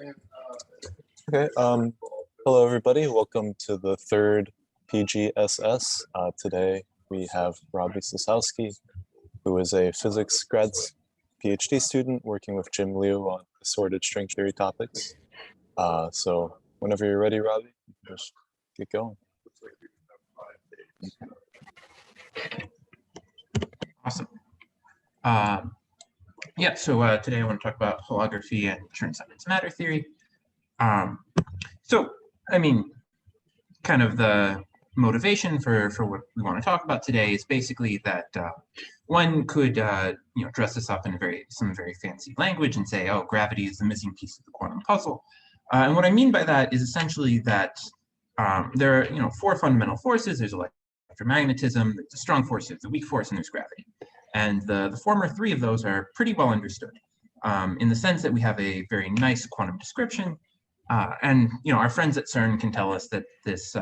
Okay. Hello, everybody. Welcome to the third PGSS. Today we have Robbie Saskowski, who is a physics grad PhD student working with Jim Liu on assorted string theory topics. So whenever you're ready, Robbie, just get going. Awesome. Yeah, so today I want to talk about holography and Chern-Simons-matter theory. So, I mean, kind of the motivation for what we want to talk about today is basically that one could dress this up in some very fancy language and say, oh, gravity is the missing piece of the quantum puzzle. And what I mean by that is essentially that there are four fundamental forces. There's electromagnetism, there's a strong force, there's a weak force, and there's gravity. And the former three of those are pretty well understood in the sense that we have a very nice quantum description. And our friends at CERN can tell us that this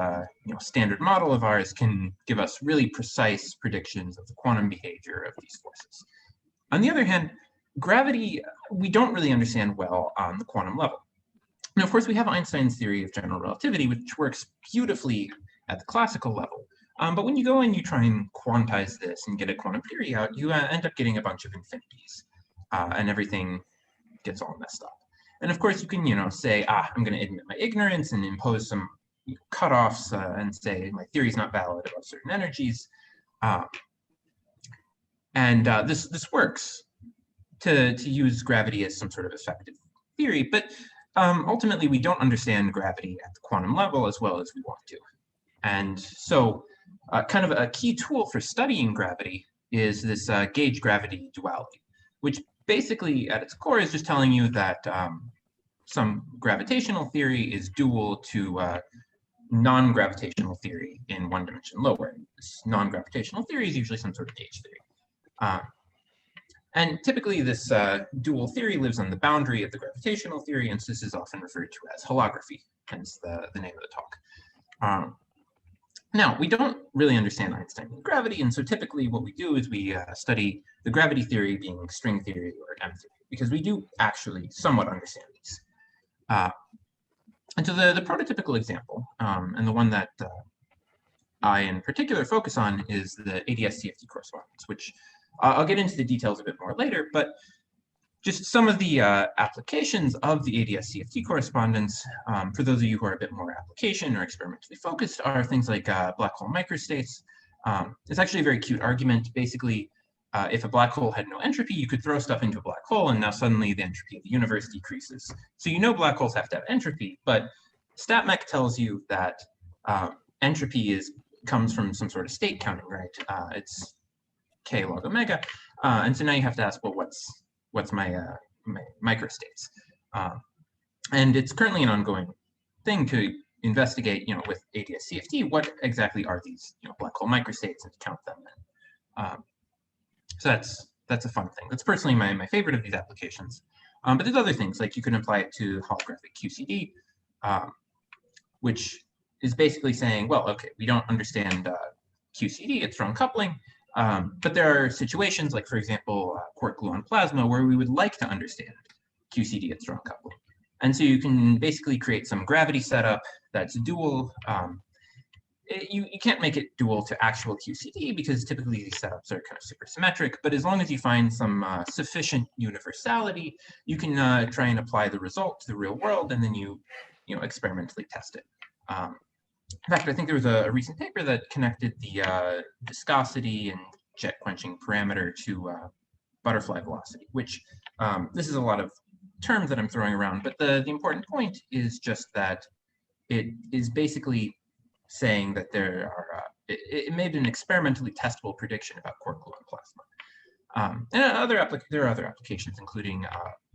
standard model of ours can give us really precise predictions of the quantum behavior of these forces. On the other hand, gravity, we don't really understand well on the quantum level. Now, of course, we have Einstein's theory of general relativity, which works beautifully at the classical level. But when you go and you try and quantize this and get a quantum theory out, you end up getting a bunch of infinities, and everything gets all messed up. And of course, you can, say, I'm going to admit my ignorance and impose some cutoffs and say my theory is not valid about certain energies. This works to use gravity as some sort of effective theory, but ultimately we don't understand gravity at the quantum level as well as we want to. And so kind of a key tool for studying gravity is this gauge gravity duality, which basically at its core is just telling you that some gravitational theory is dual to non-gravitational theory in one dimension lower. This non-gravitational theory is usually some sort of gauge theory. And typically this dual theory lives on the boundary of the gravitational theory, and so this is often referred to as holography, hence the name of the talk. Now, we don't really understand Einsteinian gravity, and so typically what we do is we study the gravity theory being string theory or M theory, because we do actually somewhat understand these. And so the prototypical example, and the one that I in particular focus on, is the ADS-CFT correspondence, which I'll get into the details a bit more later, but just some of the applications of the ADS-CFT correspondence, for those of you who are a bit more application or experimentally focused, are things like black hole microstates. It's actually a very cute argument. Basically, if a black hole had no entropy, you could throw stuff into a black hole, and now suddenly the entropy of the universe decreases. So black holes have to have entropy, but StatMech tells you that entropy comes from some sort of state counting, right? It's k log omega, and so now you have to ask, well, what's my microstates? And it's currently an ongoing thing to investigate, with ADS-CFT, what exactly are these, black hole microstates, and to count them. So that's a fun thing. That's personally my favorite of these applications. But there's other things, like you can apply it to holographic QCD, which is basically saying, well, okay, we don't understand QCD, it's strong coupling, but there are situations like, for example, quark-gluon plasma, where we would like to understand QCD at strong coupling. And so you can basically create some gravity setup that's dual. You can't make it dual to actual QCD because typically these setups are kind of supersymmetric, but as long as you find some sufficient universality, you can try and apply the result to the real world, and then you experimentally test it. In fact, I think there was a recent paper that connected the viscosity and jet quenching parameter to butterfly velocity, which this is a lot of terms that I'm throwing around, but the important point is just that it is basically saying that it made an experimentally testable prediction about quark-gluon plasma. And there are other applications, including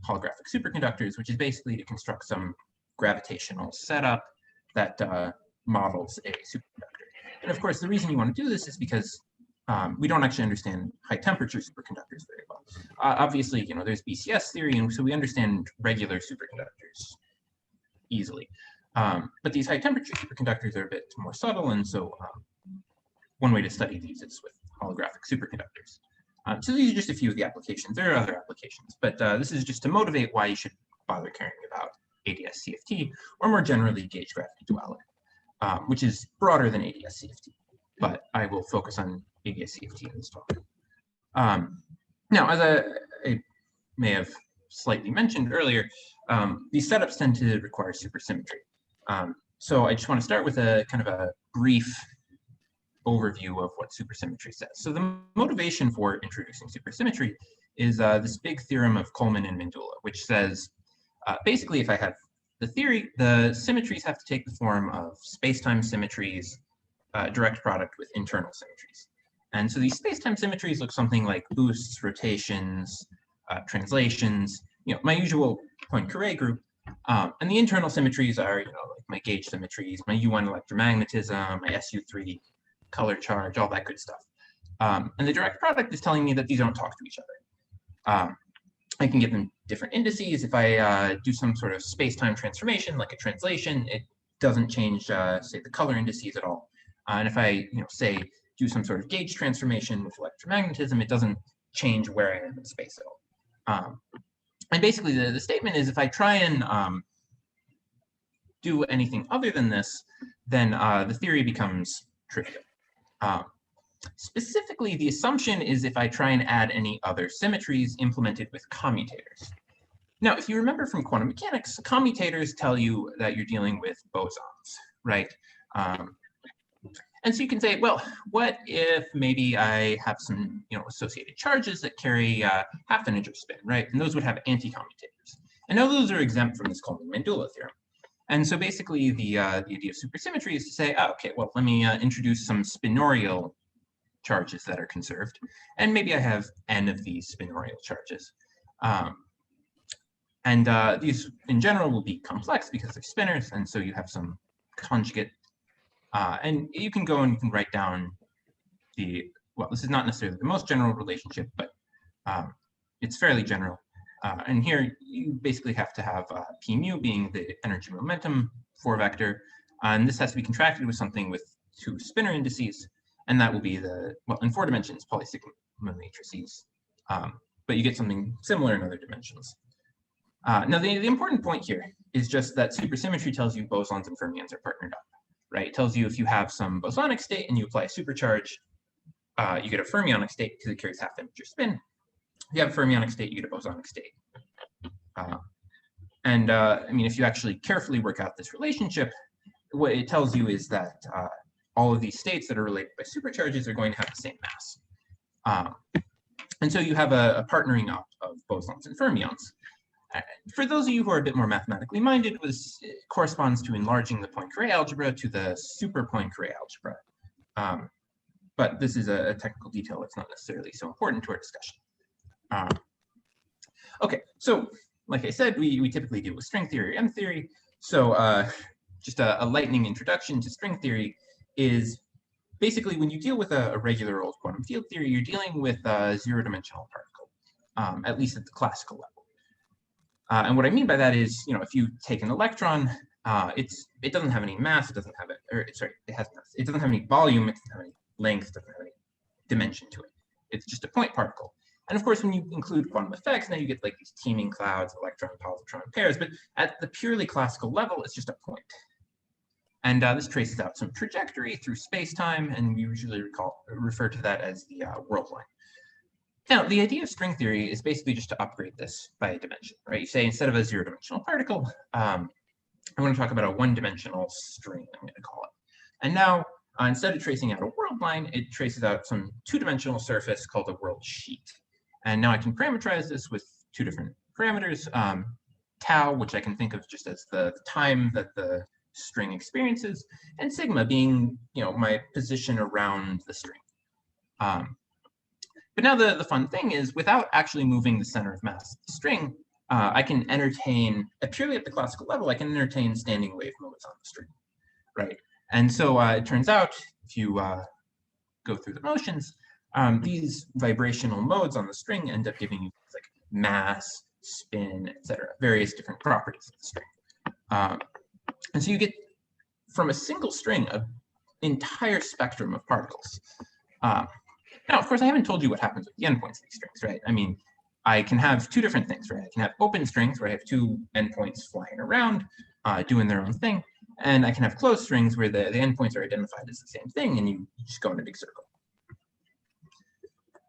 holographic superconductors, which is basically to construct some gravitational setup that models a superconductor. And of course, the reason you want to do this is because we don't actually understand high temperature superconductors very well. Obviously, there's BCS theory, and so we understand regular superconductors easily. But these high temperature superconductors are a bit more subtle, and so one way to study these is with holographic superconductors. So these are just a few of the applications. There are other applications, but this is just to motivate why you should bother caring about ADS-CFT, or more generally gauge gravity duality, which is broader than ADS-CFT, but I will focus on ADS-CFT in this talk. Now, as I may have slightly mentioned earlier, these setups tend to require supersymmetry. So I just want to start with a kind of a brief overview of what supersymmetry says. So the motivation for introducing supersymmetry is this big theorem of Coleman and Mandula, which says, basically, if I have the theory, the symmetries have to take the form of space-time symmetries, direct product with internal symmetries. And so these space-time symmetries look something like boosts, rotations, translations, my usual Poincare group. And the internal symmetries are, like my gauge symmetries, my U1 electromagnetism, my SU3 color charge, all that good stuff. And the direct product is telling me that these don't talk to each other. I can give them different indices. If I do some sort of space-time transformation, like a translation, it doesn't change, say, the color indices at all. And if I, say, do some sort of gauge transformation with electromagnetism, it doesn't change where I am in space at all. And basically, the statement is if I try and do anything other than this, then the theory becomes trivial. Specifically, the assumption is if I try and add any other symmetries implemented with commutators. Now, if you remember from quantum mechanics, commutators tell you that you're dealing with bosons, right? And so you can say, well, what if maybe I have some associated charges that carry half-integer spin, right? And those would have anti-commutators. And now those are exempt from this Coleman-Mandula theorem. And so basically the idea of supersymmetry is to say, oh, okay, well, let me introduce some spinorial charges that are conserved. And maybe I have n of these spinorial charges. These in general will be complex because they're spinors. And so you have some conjugate. And you can go and you can write down well, this is not necessarily the most general relationship, but it's fairly general. And here you basically have to have p mu being the energy momentum 4 vector. And this has to be contracted with something with 2 spinor indices. And that will be in 4 dimensions, polysigma matrices. But you get something similar in other dimensions. Now, the important point here is just that supersymmetry tells you bosons and fermions are partnered up, right? It tells you if you have some bosonic state and you apply a supercharge, you get a fermionic state because it carries half-integer spin. If you have a fermionic state, you get a bosonic state. I mean, if you actually carefully work out this relationship, what it tells you is that all of these states that are related by supercharges are going to have the same mass. And so you have a partnering up of bosons and fermions. For those of you who are a bit more mathematically minded, this corresponds to enlarging the Poincare algebra to the super Poincare algebra. But this is a technical detail that's not necessarily so important to our discussion. Okay, so like I said, we typically deal with string theory or M theory. So just a lightning introduction to string theory is basically when you deal with a regular old quantum field theory, you're dealing with a zero-dimensional particle, at least at the classical level. And what I mean by that is, if you take an electron, it doesn't have any mass, it doesn't have it has mass. It doesn't have any volume, it doesn't have any length, it doesn't have any dimension to it. It's just a point particle. And of course, when you include quantum effects, now you get like these teeming clouds, electron, positron pairs. But at the purely classical level, it's just a point. And this traces out some trajectory through space-time, and we usually refer to that as the world line. Now, the idea of string theory is basically just to upgrade this by a dimension, right? You say instead of a zero-dimensional particle, I want to talk about a one-dimensional string, I'm going to call it. And now, instead of tracing out a world line, it traces out some two-dimensional surface called a world sheet. And now I can parameterize this with 2 different parameters, tau, which I can think of just as the time that the string experiences, and sigma being, my position around the string. But now the fun thing is, without actually moving the center of mass of the string, I can entertain, purely at the classical level, I can entertain standing wave modes on the string, right? And so it turns out, if you go through the motions, these vibrational modes on the string end up giving you things like mass, spin, etc., various different properties of the string. And so you get, from a single string, an entire spectrum of particles. Now, of course, I haven't told you what happens with the endpoints of these strings, right? I mean, I can have two different things, right? I can have open strings where I have two endpoints flying around, doing their own thing. And I can have closed strings where the endpoints are identified as the same thing, and you just go in a big circle.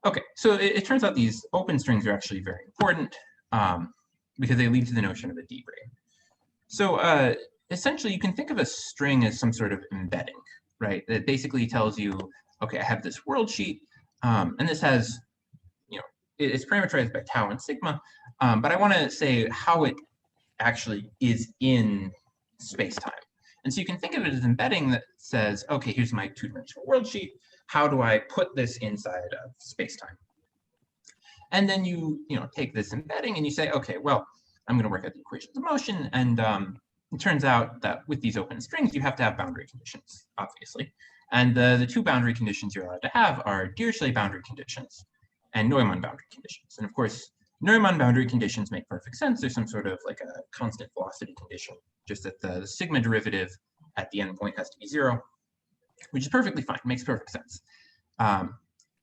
Okay, so it turns out these open strings are actually very important because they lead to the notion of a D-brain. So essentially, you can think of a string as some sort of embedding, right? That basically tells you, okay, I have this world sheet, and this has, it's parameterized by tau and sigma, but I want to say how it actually is in space-time. And so you can think of it as embedding that says, okay, here's my two-dimensional world sheet. How do I put this inside of space-time? And then you take this embedding and you say, okay, well, I'm going to work out the equations of motion. And it turns out that with these open strings, you have to have boundary conditions, obviously. And the two boundary conditions you're allowed to have are Dirichlet boundary conditions and Neumann boundary conditions. And of course, Neumann boundary conditions make perfect sense. There's some sort of like a constant velocity condition, just that the sigma derivative at the endpoint has to be 0, which is perfectly fine, makes perfect sense.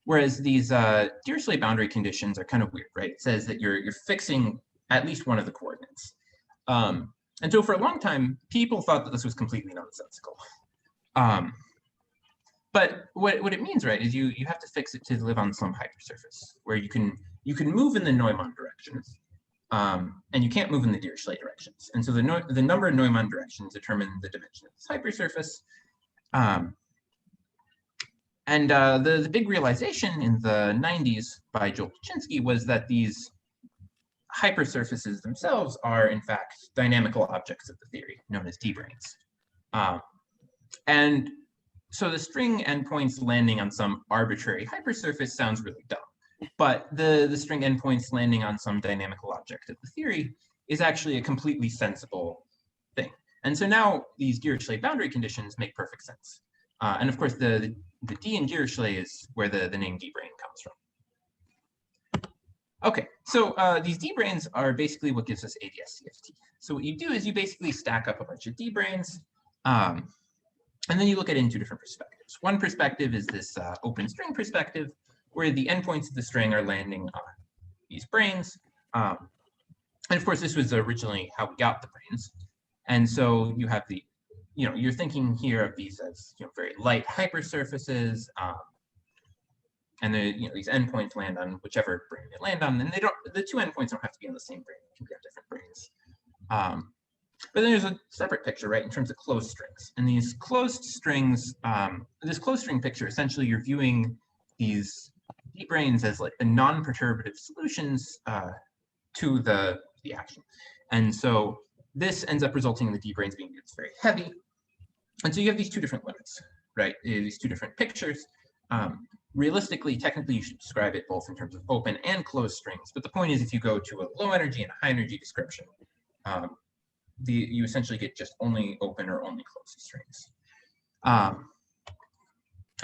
Whereas these Dirichlet boundary conditions are kind of weird, right? It says that you're fixing at least one of the coordinates. And so for a long time, people thought that this was completely nonsensical. But what it means, right, is you have to fix it to live on some hypersurface where you can move in the Neumann directions, and you can't move in the Dirichlet directions. And so the number of Neumann directions determine the dimension of this hypersurface. And the big realization in the 90s by Joel Paczynski was that these hypersurfaces themselves are, in fact, dynamical objects of the theory, known as D-branes. And so the string endpoints landing on some arbitrary hypersurface sounds really dumb. But the string endpoints landing on some dynamical object of the theory is actually a completely sensible thing. And so now these Dirichlet boundary conditions make perfect sense. And of course, the D in Dirichlet is where the name D-brane comes from. Okay, so these D-branes are basically what gives us ADS-CFT. So what you do is you basically stack up a bunch of D-branes, and then you look at it in two different perspectives. One perspective is this open string perspective, where the endpoints of the string are landing on these branes. And of course, this was originally how we got the branes. And so you have the, you're thinking here of these as very light hypersurfaces, and these endpoints land on whichever brane they land on. And the two endpoints don't have to be on the same brane; they can be on different branes. But then there's a separate picture, right, in terms of closed strings. And these closed strings, this closed string picture, essentially you're viewing these D-branes as like the non-perturbative solutions to the action. And so this ends up resulting in the D-branes being very heavy. And so you have these two different limits, right? These two different pictures. Realistically, technically, you should describe it both in terms of open and closed strings. But the point is, if you go to a low energy and a high energy description, you essentially get just only open or only closed strings.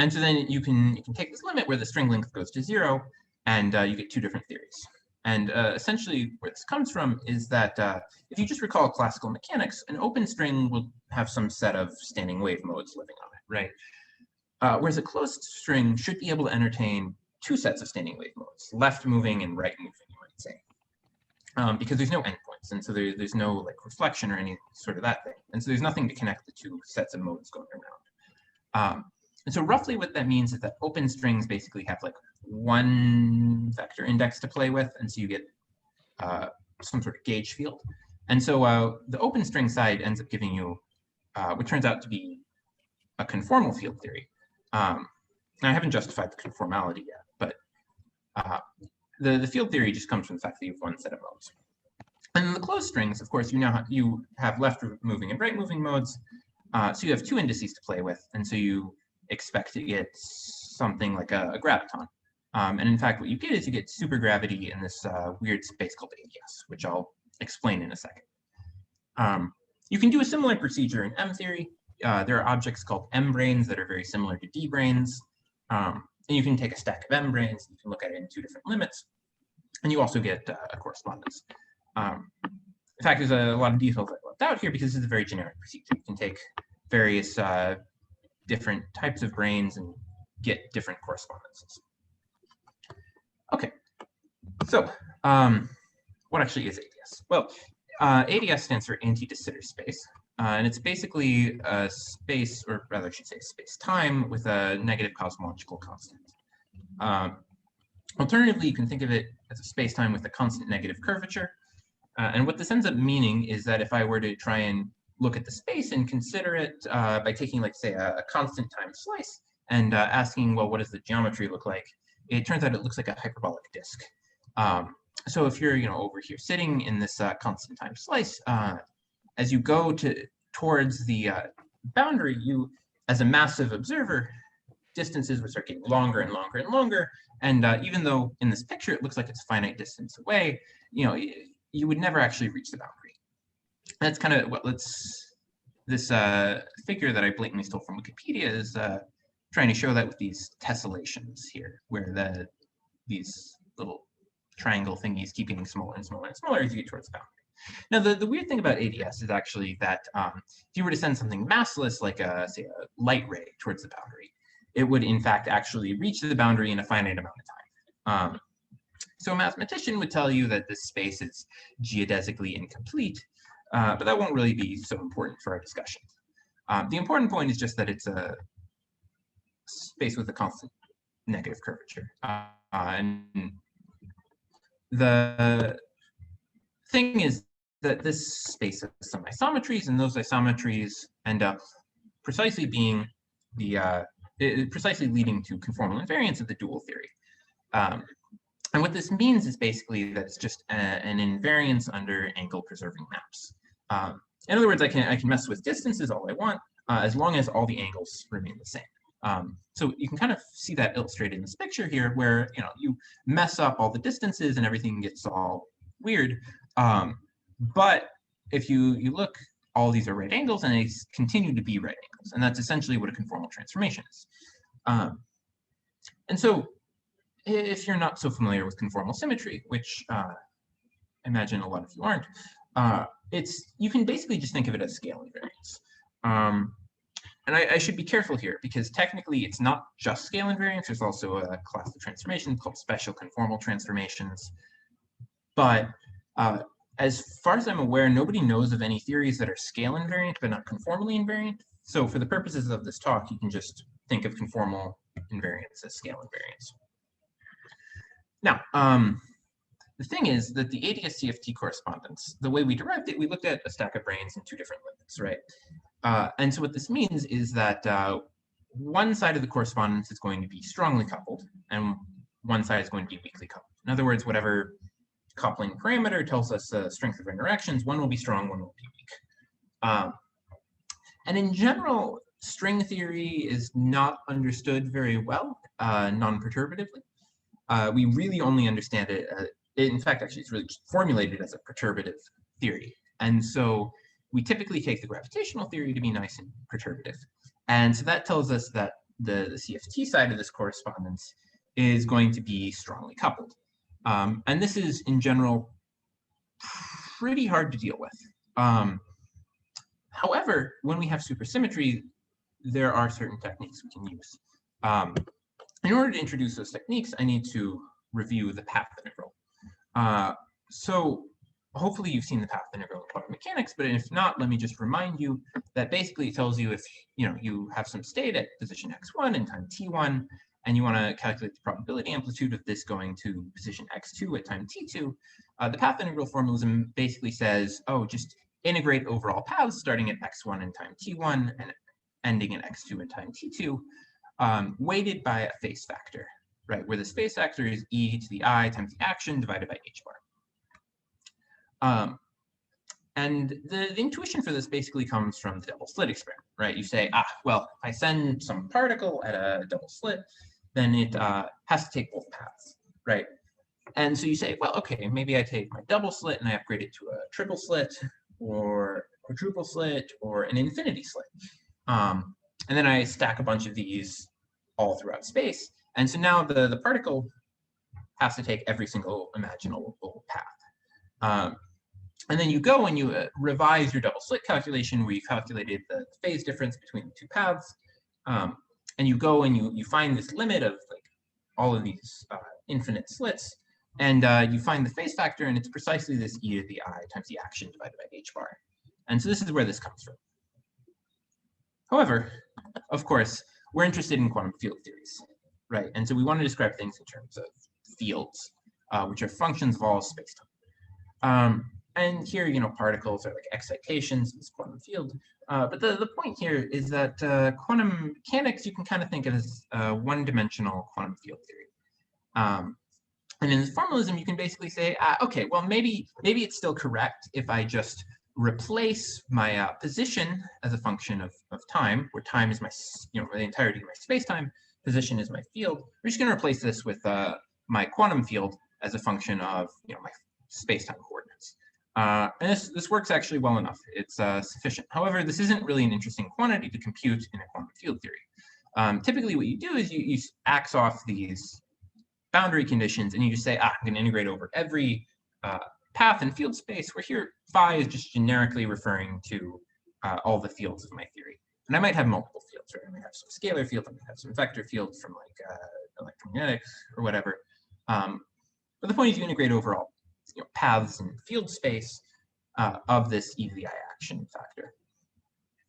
And so then you can take this limit where the string length goes to 0, and you get two different theories. And essentially where this comes from is that if you just recall classical mechanics, an open string will have some set of standing wave modes living on it, right? Whereas a closed string should be able to entertain two sets of standing wave modes, left moving and right moving, you might say. Because there's no endpoints, and so there's no like reflection or any sort of that thing. And so there's nothing to connect the two sets of modes going around. And so roughly what that means is that open strings basically have like one vector index to play with, and so you get some sort of gauge field. And so the open string side ends up giving you what turns out to be a conformal field theory. And I haven't justified the conformality yet, but the field theory just comes from the fact that you have one set of modes. And in the closed strings, of course, you have left moving and right moving modes. So you have two indices to play with, and so you expect to get something like a graviton. And in fact, what you get is you get supergravity in this weird space called ADS, which I'll explain in a second. You can do a similar procedure in M theory. There are objects called M branes that are very similar to D branes. And you can take a stack of M branes, you can look at it in two different limits, and you also get a correspondence. In fact, there's a lot of details I left out here because this is a very generic procedure. You can take various different types of branes and get different correspondences. Okay, so What actually is ADS? Well, ADS stands for anti-de Sitter space, and it's basically a space, or rather I should say space-time, with a negative cosmological constant. Alternatively, you can think of it as a space-time with a constant negative curvature. And what this ends up meaning is that if I were to try and look at the space and consider it by taking, like, say, a constant time slice and asking, well, what does the geometry look like? It turns out it looks like a hyperbolic disk. So if you're, over here sitting in this constant time slice, as you go towards the boundary, you, as a massive observer, distances would start getting longer and longer and longer. And even though in this picture it looks like it's a finite distance away, you would never actually reach the boundary. That's kind of what this figure that I blatantly stole from Wikipedia is trying to show that with these tessellations here, where these little triangle thingies keep getting smaller and smaller and smaller as you get towards the boundary. Now, the weird thing about ADS is actually that if you were to send something massless, like say a light ray towards the boundary, it would in fact actually reach the boundary in a finite amount of time. So a mathematician would tell you that this space is geodesically incomplete, but that won't really be so important for our discussion. The important point is just that it's a space with a constant negative curvature. And the thing is that this space has some isometries, and those isometries end up precisely being precisely leading to conformal invariance of the dual theory. And what this means is basically that it's just an invariance under angle preserving maps. In other words, I can mess with distances all I want, as long as all the angles remain the same. So you can kind of see that illustrated in this picture here, where you mess up all the distances and everything gets all weird. But if you look, all these are right angles, and they continue to be right angles, and that's essentially what a conformal transformation is. And so, if you're not so familiar with conformal symmetry, which I imagine a lot of you aren't, you can basically just think of it as scale invariance. And I should be careful here, because technically it's not just scale invariance. There's also a class of transformations called special conformal transformations. But as far as I'm aware, nobody knows of any theories that are scale invariant but not conformally invariant. So for the purposes of this talk, you can just think of conformal invariance as scale invariance. Now, the thing is that the ADS-CFT correspondence, the way we derived it, we looked at a stack of branes in two different limits, right? And so what this means is that one side of the correspondence is going to be strongly coupled, and one side is going to be weakly coupled. In other words, whatever coupling parameter tells us the strength of interactions, one will be strong, one will be weak. And in general, string theory is not understood very well, non-perturbatively. We really only understand it, in fact, actually, it's really just formulated as a perturbative theory. And so we typically take the gravitational theory to be nice and perturbative. And so that tells us that the CFT side of this correspondence is going to be strongly coupled. And this is, in general, pretty hard to deal with. However, when we have supersymmetry, there are certain techniques we can use. In order to introduce those techniques, I need to review the path integral. So hopefully you've seen the path integral in quantum mechanics, but if not, let me just remind you that basically it tells you if you have some state at position x1 in time t1, and you want to calculate the probability amplitude of this going to position x2 at time t2, the path integral formalism basically says, oh, just integrate overall paths starting at x1 in time t1 and ending at x2 in time t2, weighted by a phase factor, right? Where the space factor is e to the I times the action divided by h bar. And the intuition for this basically comes from the double slit experiment, right? You say, well, if I send some particle at a double slit, then it has to take both paths, right? And so you say, well, okay, maybe I take my double slit and I upgrade it to a triple slit or quadruple slit or an infinity slit. And then I stack a bunch of these all throughout space. And so now the particle has to take every single imaginable path. And then you go and you revise your double slit calculation where you calculated the phase difference between the two paths. And you go and you find this limit of like all of these infinite slits. And you find the phase factor, and it's precisely this e to the I times the action divided by h bar. And so this is where this comes from. However, of course, we're interested in quantum field theories, right? And so we want to describe things in terms of fields, which are functions of all spacetime. And here, particles are like excitations, this quantum field. But the point here is that quantum mechanics, you can kind of think of as one-dimensional quantum field theory. And in this formalism, you can basically say, okay, well, maybe it's still correct if I just replace my position as a function of time, where time is my, the entirety of my space-time, position is my field. We're just going to replace this with my quantum field as a function of, my space-time coordinates. And this works actually well enough. It's sufficient. However, this isn't really an interesting quantity to compute in a quantum field theory. Typically, what you do is you axe off these boundary conditions, and you just say, I'm going to integrate over every path in field space, where here phi is just generically referring to all the fields of my theory. And I might have multiple fields, right? I might have some scalar field, I might have some vector fields from like electromagnetic or whatever. But the point is you integrate over all paths in field space of this e to the I action factor.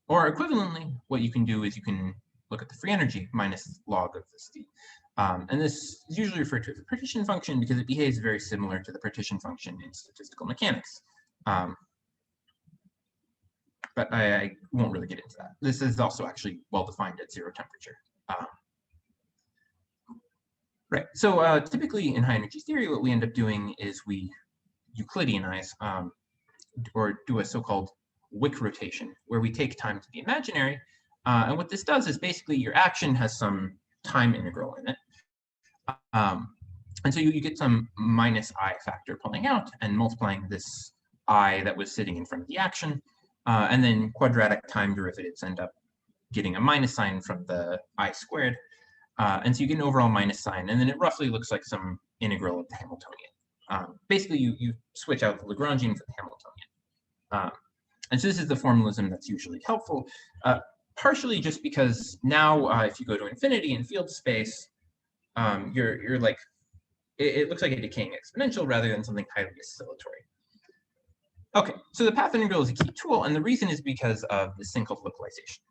Or equivalently, what you can do is you can look at the free energy minus log of this d. And this is usually referred to as a partition function because it behaves very similar to the partition function in statistical mechanics. But I won't really get into that. This is also actually well defined at zero temperature. Right, so typically in high energy theory, what we end up doing is we Euclideanize or do a so-called Wick rotation, where we take time to be imaginary. And what this does is basically your action has some time integral in it. And so you get some minus I factor pulling out and multiplying this I that was sitting in front of the action. And then quadratic time derivatives end up getting a minus sign from the I squared. And so you get an overall minus sign, and then it roughly looks like some integral of the Hamiltonian. Basically, you switch out the Lagrangian for the Hamiltonian. And so this is the formalism that's usually helpful, partially just because now if you go to infinity in field space, you're like, it looks like a decaying exponential rather than something highly oscillatory. Okay, so the path integral is a key tool, and the reason is because of this thing called localization.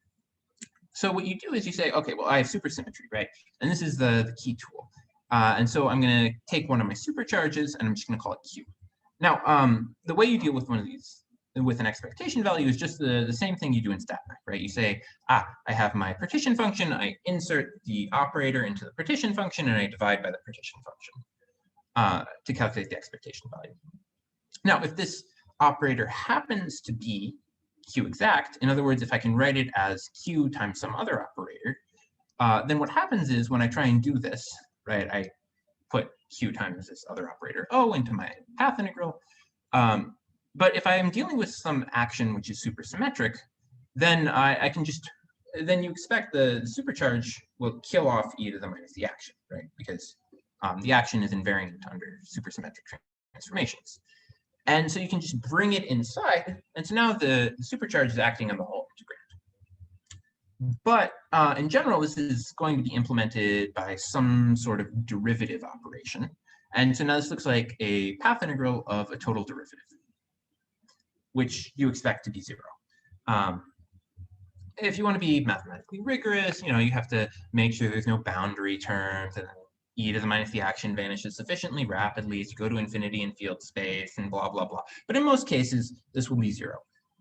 So what you do is you say, okay, well, I have supersymmetry, right? And this is the key tool. And so I'm going to take one of my supercharges, and I'm just going to call it Q. Now, the way you deal with one of these, with an expectation value, is just the same thing you do in StatMech, right? You say, I have my partition function, I insert the operator into the partition function, and I divide by the partition function to calculate the expectation value. Now, if this operator happens to be Q exact, in other words, if I can write it as Q times some other operator, then what happens is when I try and do this, right, I put Q times this other operator O into my path integral. But if I am dealing with some action which is supersymmetric, then I can just, then you expect the supercharge will kill off e to the minus the action, right? Because the action is invariant under supersymmetric transformations. And so you can just bring it inside. And so now the supercharge is acting on the whole integrand. But in general, this is going to be implemented by some sort of derivative operation. And so now this looks like a path integral of a total derivative, which you expect to be 0. If you want to be mathematically rigorous, you have to make sure there's no boundary terms, and e to the minus the action vanishes sufficiently rapidly as you go to infinity in field space and blah, blah, blah. But in most cases, this will be 0.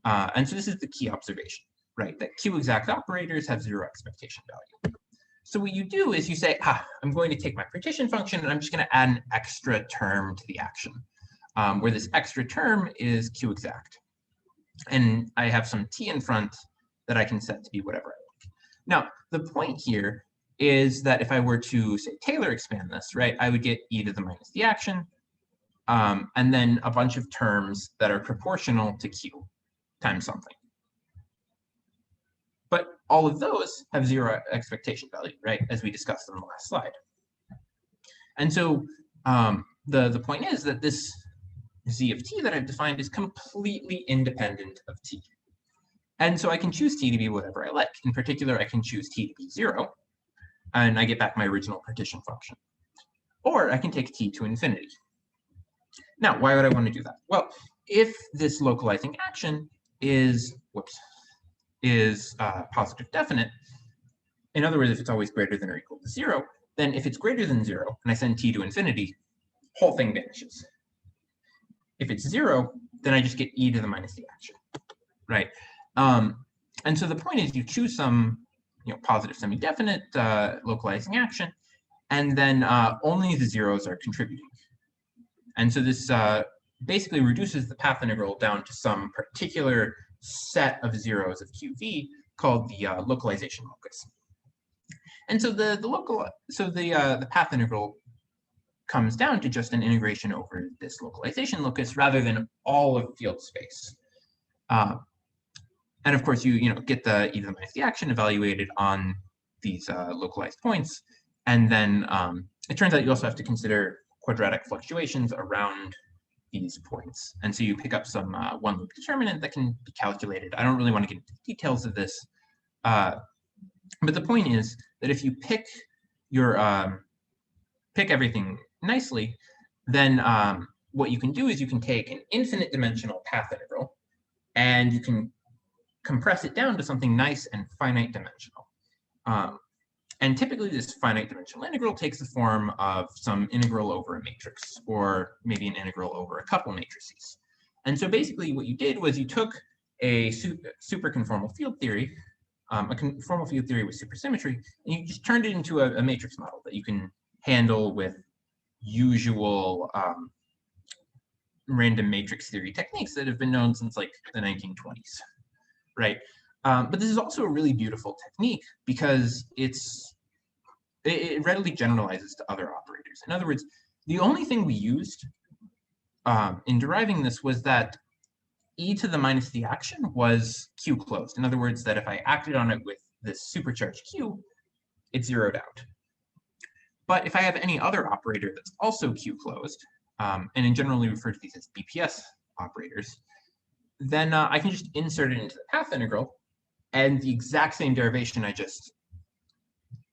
And so this is the key observation, right? That Q exact operators have 0 expectation value. So what you do is you say, I'm going to take my partition function and I'm just going to add an extra term to the action, where this extra term is Q exact. And I have some t in front that I can set to be whatever I like. Now, the point here is that if I were to, say, Taylor expand this, right, I would get e to the minus the action, and then a bunch of terms that are proportional to Q times something. But all of those have 0 expectation value, right, as we discussed on the last slide. And so the point is that this z of t that I've defined is completely independent of t. And so I can choose t to be whatever I like. In particular, I can choose t to be 0, and I get back my original partition function. Or I can take t to infinity. Now, why would I want to do that? Well, if this localizing action is, positive definite, in other words, if it's always greater than or equal to 0, then if it's greater than 0 and I send t to infinity, whole thing vanishes. If it's 0, then I just get e to the minus the action, right? And so the point is you choose some positive semi-definite localizing action, and then only the zeros are contributing. And so this basically reduces the path integral down to some particular set of zeros of QV called the localization locus. And so the path integral comes down to just an integration over this localization locus rather than all of field space. And of course, you get the e to the minus the action evaluated on these localized points. And then it turns out you also have to consider quadratic fluctuations around these points. And so you pick up some one loop determinant that can be calculated. I don't really want to get into the details of this. But the point is that if you pick everything nicely, then what you can do is you can take an infinite dimensional path integral and you can compress it down to something nice and finite dimensional. And typically this finite dimensional integral takes the form of some integral over a matrix, or maybe an integral over a couple matrices. And so basically what you did was you took a super conformal field theory, a conformal field theory with supersymmetry, and you just turned it into a matrix model that you can handle with usual random matrix theory techniques that have been known since like the 1920s, right? But this is also a really beautiful technique because it readily generalizes to other operators. In other words, the only thing we used in deriving this was that e to the minus the action was q closed. In other words, that if I acted on it with this supercharged q, it's zeroed out. But if I have any other operator that's also q closed, and in general we refer to these as BPS operators, then I can just insert it into the path integral, and the exact same derivation I just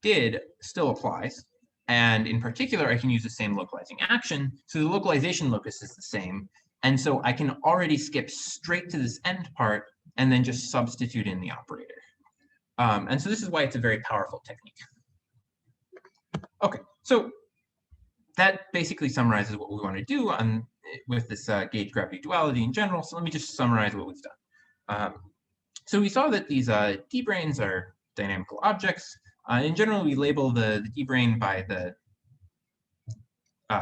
did still applies. And in particular, I can use the same localizing action. So the localization locus is the same. And so I can already skip straight to this end part and then just substitute in the operator. And so this is why it's a very powerful technique. Okay, so that basically summarizes what we want to do with this gauge gravity duality in general. So let me just summarize what we've done. So we saw that these d-branes are dynamical objects. In general, we label the d-brane by the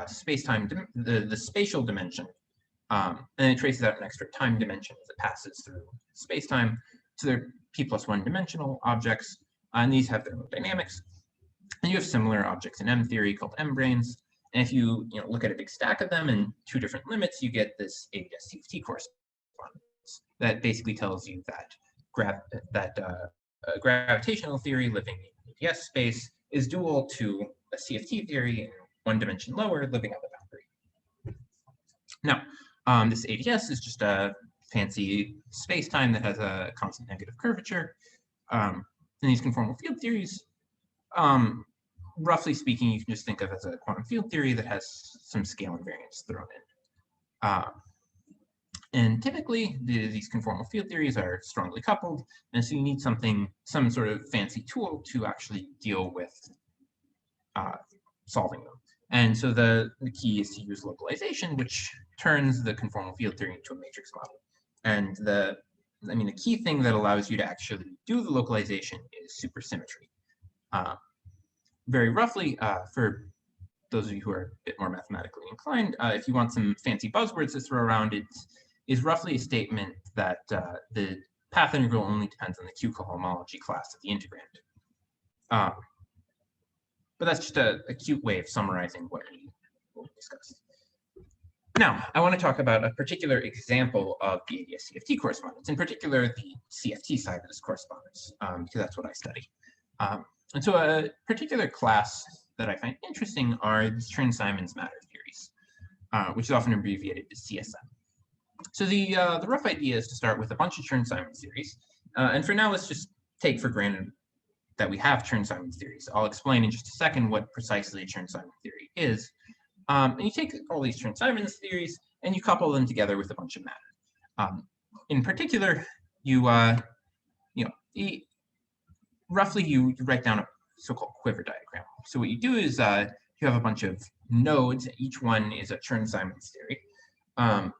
space-time, the spatial dimension, and it traces out an extra time dimension as it passes through space-time. So they're p+1 dimensional objects, and these have their own dynamics. And you have similar objects in M theory called M-branes. And if you look at a big stack of them in two different limits, you get this ABS-CFT correspondence that basically tells you that gravitational theory living in ABS space is dual to a CFT theory in one dimension lower living on the boundary. Now, this ADS is just a fancy space-time that has a constant negative curvature. And these conformal field theories, roughly speaking, you can just think of as a quantum field theory that has some scale invariance thrown in. And typically, these conformal field theories are strongly coupled, and so you need some sort of fancy tool to actually deal with solving them. And so the key is to use localization, which turns the conformal field theory into a matrix model. And the key thing that allows you to actually do the localization is supersymmetry. Very roughly, for those of you who are a bit more mathematically inclined, if you want some fancy buzzwords to throw around, it is roughly a statement that the path integral only depends on the Q cohomology class of the integrand. But that's just a cute way of summarizing what we discussed. Now, I want to talk about a particular example of the ADS-CFT correspondence, in particular the CFT side of this correspondence, because that's what I study. And so a particular class that I find interesting are these Chern-Simons-matter theories, which is often abbreviated to CSM. So the rough idea is to start with a bunch of Chern-Simons theories. And for now, let's just take for granted that we have Chern-Simons theories. I'll explain in just a second what precisely a Chern-Simons theory is. And you take all these Chern-Simons theories and you couple them together with a bunch of matter. In particular, you roughly you write down a so-called quiver diagram. So what you do is you have a bunch of nodes. Each one is a Chern-Simons theory. And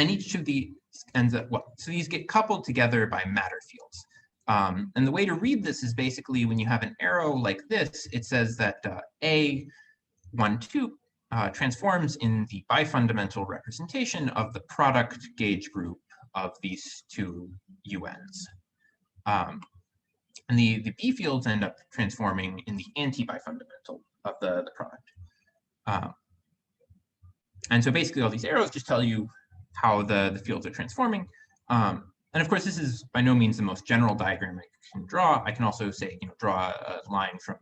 each of these ends up, so these get coupled together by matter fields. And the way to read this is basically when you have an arrow like this, it says that A12 transforms in the bifundamental representation of the product gauge group of these two UNs. And the B fields end up transforming in the anti-bifundamental of the product. And so basically all these arrows just tell you how the fields are transforming. And of course, this is by no means the most general diagram I can draw. I can also say, draw a line from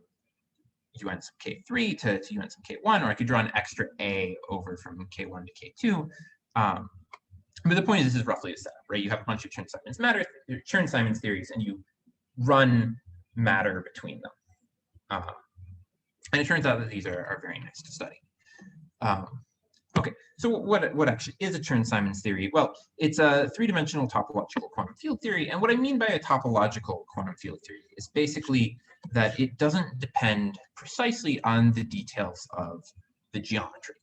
UN sub K3 to UN sub K1, or I could draw an extra A over from K1 to K2. But the point is, this is roughly the setup, right? You have a bunch of Chern-Simons theories, and you run matter between them. And it turns out that these are very nice to study. Okay, so what actually is a Chern-Simons theory? Well, it's a three-dimensional topological quantum field theory. And what I mean by a topological quantum field theory is basically that it doesn't depend precisely on the details of the geometry.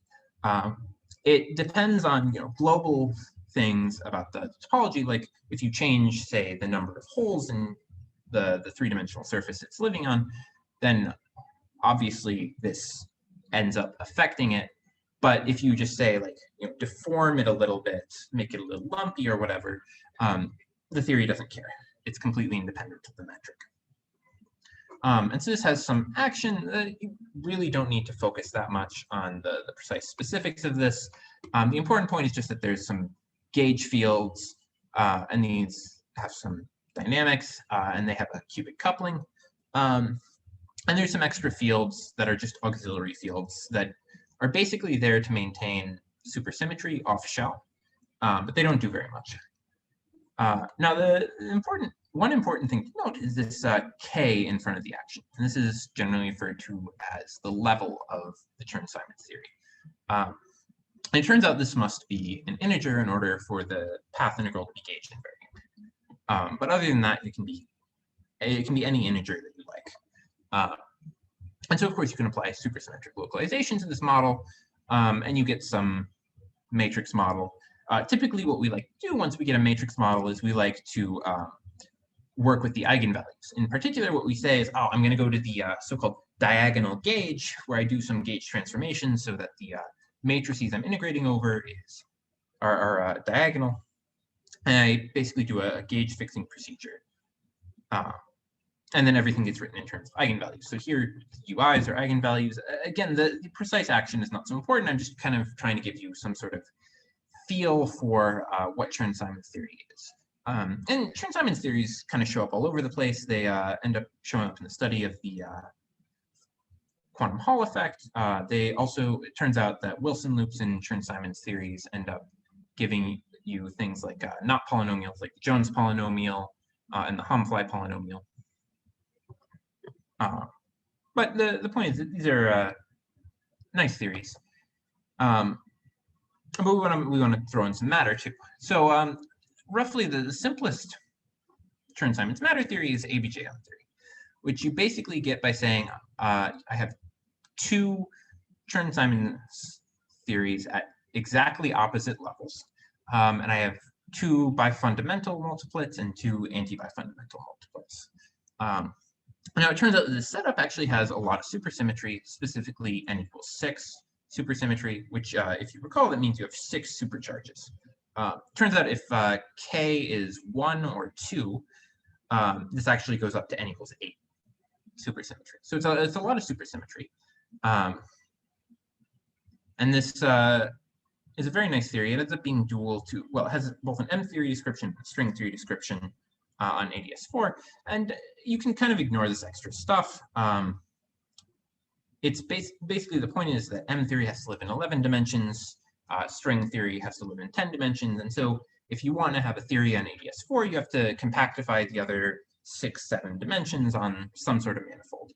It depends on global things about the topology, like if you change, say, the number of holes in the three-dimensional surface it's living on, then obviously this ends up affecting it. But if you just say, like, deform it a little bit, make it a little lumpy or whatever, the theory doesn't care. It's completely independent of the metric. And so this has some action that you really don't need to focus that much on the precise specifics of this. The important point is just that there's some gauge fields, and these have some dynamics, and they have a cubic coupling. And there's some extra fields that are just auxiliary fields that are basically there to maintain supersymmetry off shell, but they don't do very much. Now, one important thing to note is this K in front of the action. And this is generally referred to as the level of the Chern-Simons theory. And it turns out this must be an integer in order for the path integral to be gauge invariant. But other than that, it can be any integer that you like. And so, of course, you can apply supersymmetric localization to this model, and you get some matrix model. Typically, what we like to do once we get a matrix model is we like to work with the eigenvalues. In particular, what we say is, oh, I'm going to go to the so-called diagonal gauge, where I do some gauge transformations so that the matrices I'm integrating over are diagonal. And I basically do a gauge fixing procedure. And then everything gets written in terms of eigenvalues. So here, the UIs are eigenvalues. Again, the precise action is not so important. I'm just kind of trying to give you some sort of feel for what Chern-Simons theory is. And Chern-Simons theories kind of show up all over the place. They end up showing up in the study of the quantum Hall effect. They also, it turns out that Wilson loops in Chern-Simons theories end up giving you things like not polynomials, like the Jones polynomial and the Humfly polynomial. But the point is that these are nice theories. But we want to throw in some matter too. So roughly the simplest Chern-Simons-matter theory is ABJM theory, which you basically get by saying I have two Chern-Simons theories at exactly opposite levels. And I have two bifundamental multiplets and two anti-bifundamental multiplets. Now, it turns out that this setup actually has a lot of supersymmetry, specifically n = 6 supersymmetry, which, if you recall, that means you have 6 supercharges. Turns out if k is 1 or 2, this actually goes up to n = 8 supersymmetry. So it's a lot of supersymmetry. And this is a very nice theory. It ends up being dual to, well, it has both an M theory description and string theory description on ADS4, and you can kind of ignore this extra stuff. It's basically the point is that M theory has to live in 11 dimensions, string theory has to live in 10 dimensions, and so if you want to have a theory on ADS4, you have to compactify the other 6, 7 dimensions on some sort of manifold.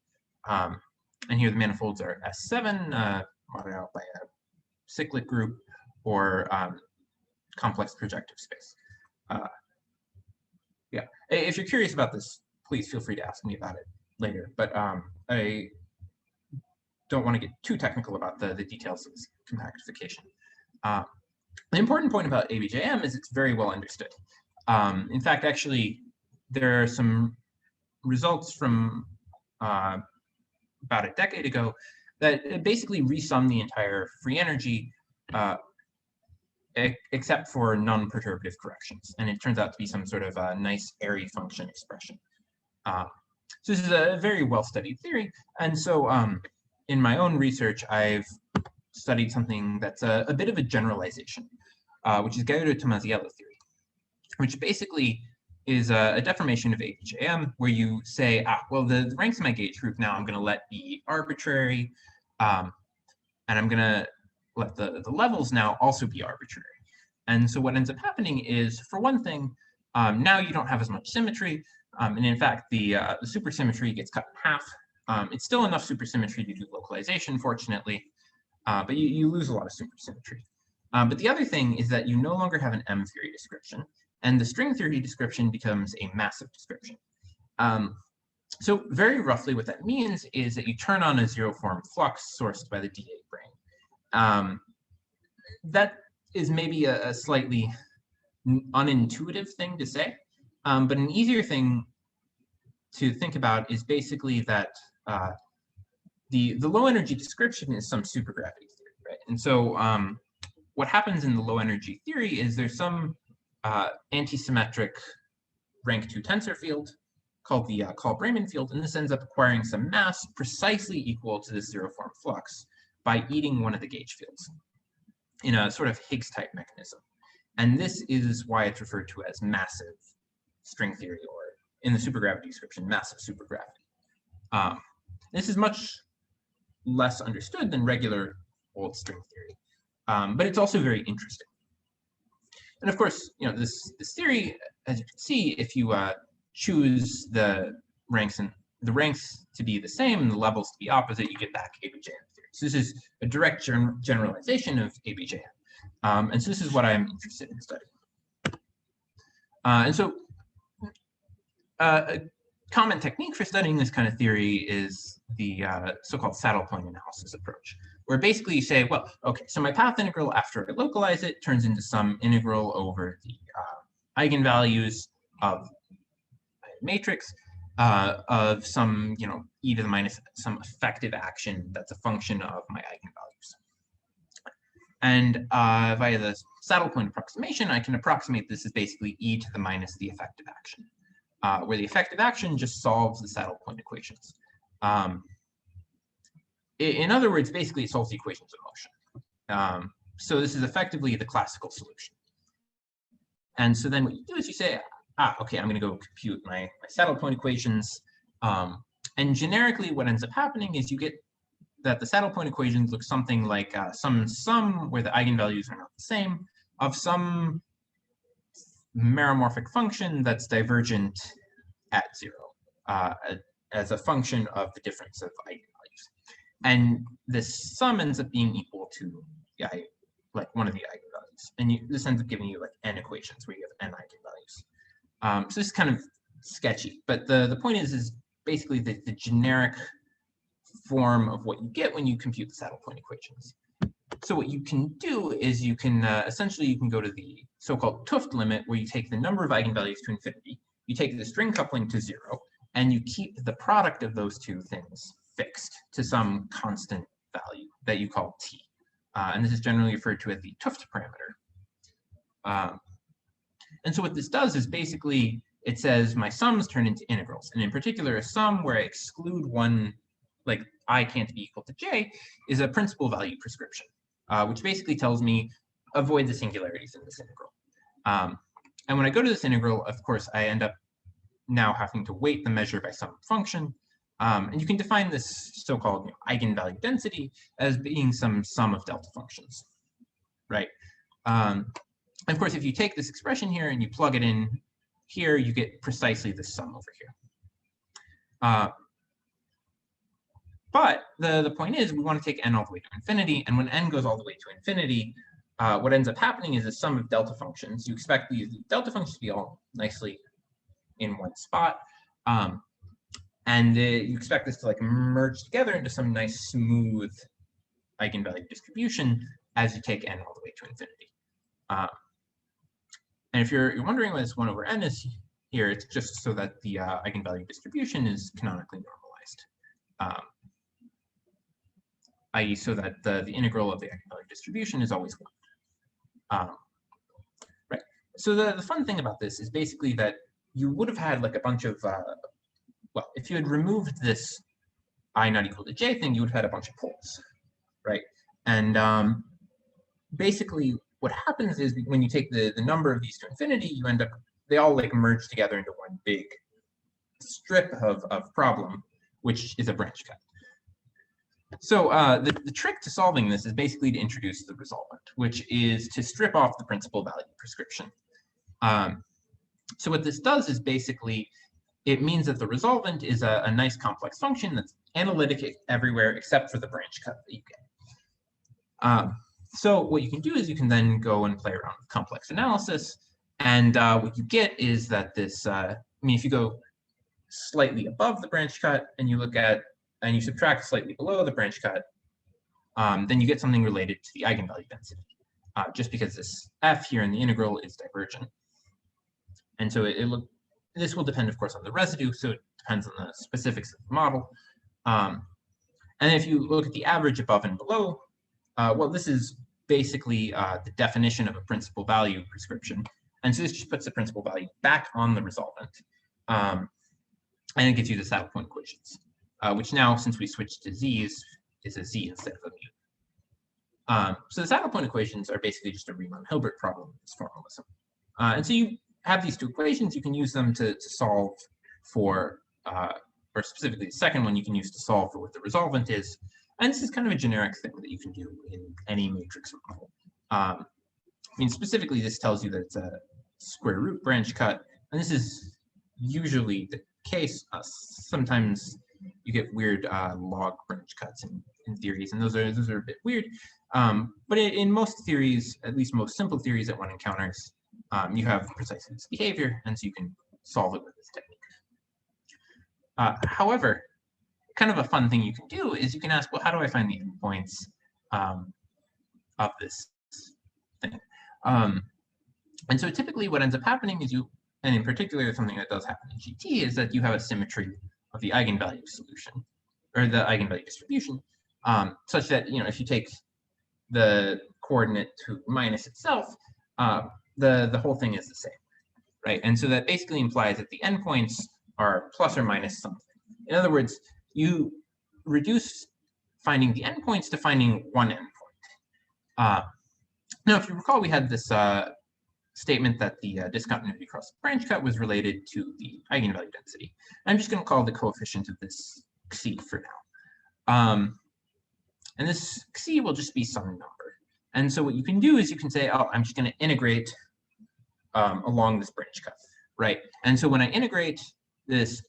And here the manifolds are S7, modeled out by a cyclic group or complex projective space. Yeah, if you're curious about this, please feel free to ask me about it later. But I don't want to get too technical about the details of this compactification. The important point about ABJM is it's very well understood. In fact, actually, there are some results from about a decade ago that basically resum the entire free energy except for non-perturbative corrections. And it turns out to be some sort of a nice airy function expression. So this is a very well-studied theory. And so in my own research, I've studied something that's a bit of a generalization, which is Gaiotto-Tomasiello theory, which basically is a deformation of ABJM where you say, well, the ranks of my gauge group now I'm going to let be arbitrary, and I'm going to let the levels now also be arbitrary. And so what ends up happening is, for one thing, now you don't have as much symmetry, and in fact, the supersymmetry gets cut in half. It's still enough supersymmetry to do localization, fortunately, but you lose a lot of supersymmetry. But the other thing is that you no longer have an M theory description, and the string theory description becomes a massive description. So very roughly what that means is that you turn on a zero-form flux sourced by the D8 brane. That is maybe a slightly unintuitive thing to say, but an easier thing to think about is basically that the low energy description is some supergravity theory, right? And so what happens in the low energy theory is there's some antisymmetric rank 2 tensor field called the Call-Brayman field, and this ends up acquiring some mass precisely equal to this zero-form flux by eating one of the gauge fields in a sort of Higgs-type mechanism. And this is why it's referred to as massive string theory, or in the supergravity description, massive supergravity. This is much less understood than regular old string theory, but it's also very interesting. And of course, this theory, as you can see, if you choose the ranks to be the same and the levels to be opposite, you get back ABJM theory. So this is a direct generalization of ABJM. And so this is what I'm interested in studying. And so a common technique for studying this kind of theory is the so-called saddle point analysis approach, where basically you say, well, okay, so my path integral after I localize it turns into some integral over the eigenvalues of my matrix of some, e to the minus some effective action that's a function of my eigenvalues. And via the saddle point approximation, I can approximate this as basically e to the minus the effective action, where the effective action just solves the saddle point equations. In other words, basically it solves the equations of motion. So this is effectively the classical solution. And so then what you do is you say, okay, I'm going to go compute my saddle point equations. And generically what ends up happening is you get that the saddle point equations look something like some sum where the eigenvalues are not the same of some meromorphic function that's divergent at 0 as a function of the difference of eigenvalues. And this sum ends up being equal to like one of the eigenvalues. And this ends up giving you like n equations where you have n eigenvalues. So this is kind of sketchy, but the point is basically the generic form of what you get when you compute the saddle point equations. So what you can do is you can essentially you can go to the so-called 't Hooft limit, where you take the number of eigenvalues to infinity, you take the string coupling to 0, and you keep the product of those two things fixed to some constant value that you call t. And this is generally referred to as the 't Hooft parameter. And so what this does is basically it says my sums turn into integrals, and in particular a sum where I exclude one, like I can't be equal to j, is a principal value prescription, which basically tells me avoid the singularities in this integral. And when I go to this integral, of course, I end up now having to weight the measure by some function. And you can define this so-called eigenvalue density as being some sum of delta functions, right? Of course, if you take this expression here and you plug it in here, you get precisely this sum over here. But the point is we want to take n all the way to infinity, and when n goes all the way to infinity, what ends up happening is a sum of delta functions. You expect these delta functions to be all nicely in one spot, and you expect this to like merge together into some nice smooth eigenvalue distribution as you take n all the way to infinity. And if you're wondering why this 1 over n is here, it's just so that the eigenvalue distribution is canonically normalized, i.e. so that the integral of the eigenvalue distribution is always 1. Right. So the fun thing about this is basically that you would have had like a bunch of, well, if you had removed this I not equal to j thing, you would have had a bunch of poles, right? And basically what happens is when you take the number of these to infinity, you end up, they all like merge together into one big strip of problem, which is a branch cut. So the trick to solving this is basically to introduce the resolvent, which is to strip off the principal value prescription. So what this does is basically, it means that the resolvent is a nice complex function that's analytic everywhere except for the branch cut that you get. So what you can do is you can then go and play around with complex analysis. And what you get is that this, I mean, if you go slightly above the branch cut and you look at, and you subtract slightly below the branch cut, then you get something related to the eigenvalue density, just because this f here in the integral is divergent. And so this will depend, of course, on the residue, so it depends on the specifics of the model. And if you look at the average above and below, well, this is basically the definition of a principal value prescription. And so this just puts the principal value back on the resolvent. And it gives you the saddle point equations, which now, since we switched to z's, is a z instead of a mu. So the saddle point equations are basically just a Riemann-Hilbert problem with this formalism. And so you have these two equations, you can use them to solve for, or specifically the second one you can use to solve for what the resolvent is. And this is kind of a generic thing that you can do in any matrix model. I mean, specifically, this tells you that it's a square root branch cut, and this is usually the case. Sometimes you get weird log branch cuts in theories, and those are a bit weird. But in most theories, at least most simple theories that one encounters, you have precisely this behavior, and so you can solve it with this technique. However, kind of a fun thing you can do is you can ask, well, how do I find the endpoints of this thing? And so typically what ends up happening is and in particular something that does happen in GT, is that you have a symmetry of the eigenvalue solution, or the eigenvalue distribution, such that, if you take the coordinate to minus itself, the whole thing is the same, right? And so that basically implies that the endpoints are plus or minus something. In other words, you reduce finding the endpoints to finding one endpoint. Now, if you recall, we had this statement that the discontinuity across the branch cut was related to the eigenvalue density. I'm just going to call the coefficient of this xi for now. And this xi will just be some number. And so what you can do is you can say, oh, I'm just going to integrate along this branch cut, right? And so when I integrate this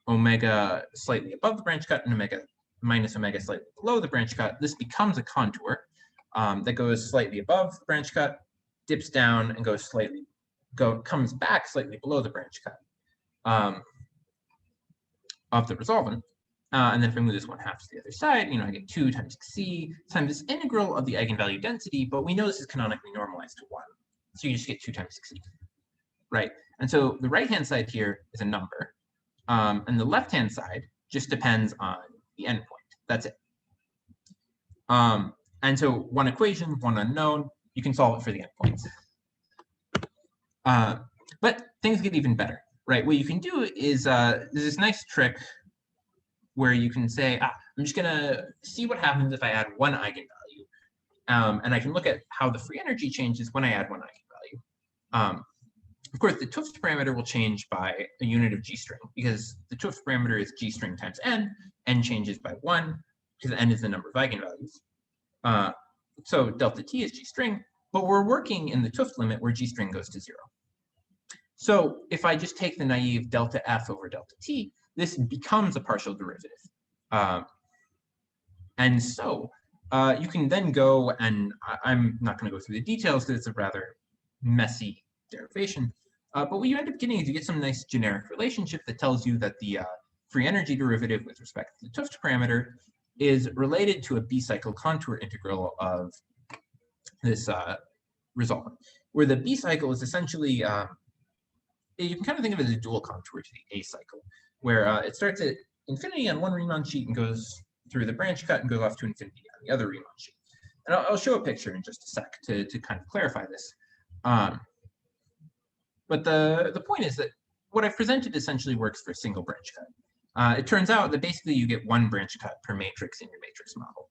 omega slightly above the branch cut and omega minus omega slightly below the branch cut, this becomes a contour that goes slightly above the branch cut, dips down, and comes back slightly below the branch cut of the resolvent. And then if I move this 1/2 to the other side, I get 2 times xi times this integral of the eigenvalue density, but we know this is canonically normalized to 1. So you just get 2 times xi, right? And so the right-hand side here is a number. And the left-hand side just depends on the endpoint. That's it. And so one equation, one unknown, you can solve it for the endpoints. But things get even better, right? What you can do is there's this nice trick where you can say, I'm just going to see what happens if I add one eigenvalue. And I can look at how the free energy changes when I add one eigenvalue. Of course, the 't Hooft parameter will change by a unit of G string, because the 't Hooft parameter is G string times n changes by 1, because n is the number of eigenvalues. So delta t is G string, but we're working in the 't Hooft limit where G string goes to 0. So if I just take the naive delta f over delta t, this becomes a partial derivative. And so you can then go, and I'm not going to go through the details because it's a rather messy derivation. But what you end up getting is you get some nice generic relationship that tells you that the free energy derivative with respect to the 't Hooft parameter is related to a B-cycle contour integral of this resolvent, where the B-cycle is essentially, you can kind of think of it as a dual contour to the A cycle, where it starts at infinity on one Riemann sheet and goes through the branch cut and goes off to infinity on the other Riemann sheet. And I'll show a picture in just a sec to kind of clarify this. But the point is that what I've presented essentially works for a single branch cut. It turns out that basically you get one branch cut per matrix in your matrix model.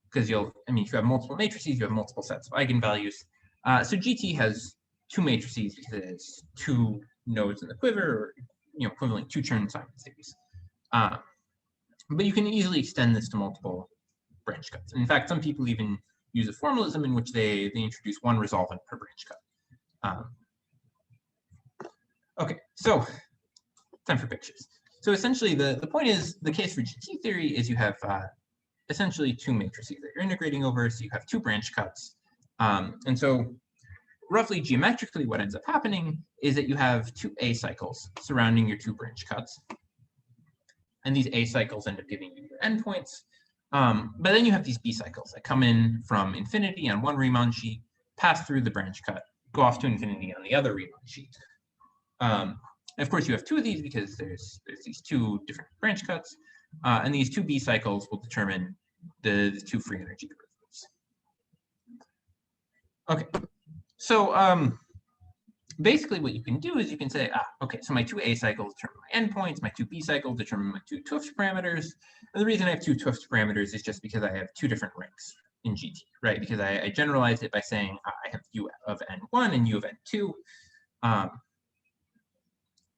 Because if you have multiple matrices, you have multiple sets of eigenvalues. So GT has two matrices because it has two nodes in the quiver, or equivalent to Chern-Simons series. But you can easily extend this to multiple branch cuts. And in fact, some people even use a formalism in which they introduce one resolvent per branch cut. Okay, so time for pictures. So essentially, the point is, the case for GT theory is you have essentially two matrices that you're integrating over, so you have two branch cuts. And so roughly geometrically, what ends up happening is that you have two A cycles surrounding your two branch cuts. And these A cycles end up giving you your endpoints. But then you have these B cycles that come in from infinity on one Riemann sheet, pass through the branch cut, go off to infinity on the other Riemann sheet. And of course, you have two of these because there's these two different branch cuts. And these two B cycles will determine the two free energy derivatives. Okay, so basically what you can do is you can say, okay, so my two A cycles determine my endpoints, my two B cycles determine my two 't Hooft parameters. And the reason I have two 't Hooft parameters is just because I have two different ranks in GT, right? Because I generalized it by saying I have U of N1 and U of N2.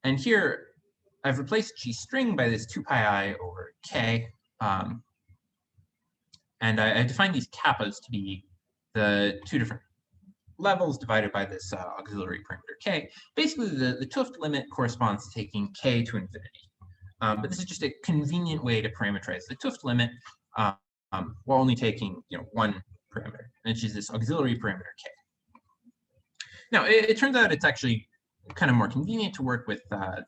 And here I've replaced G string by this 2 pi I over K. And I define these kappas to be the two different levels divided by this auxiliary parameter K. Basically, the 't Hooft limit corresponds to taking K to infinity. But this is just a convenient way to parameterize the 't Hooft limit while only taking one parameter, which is this auxiliary parameter K. Now, it turns out it's actually kind of more convenient to work with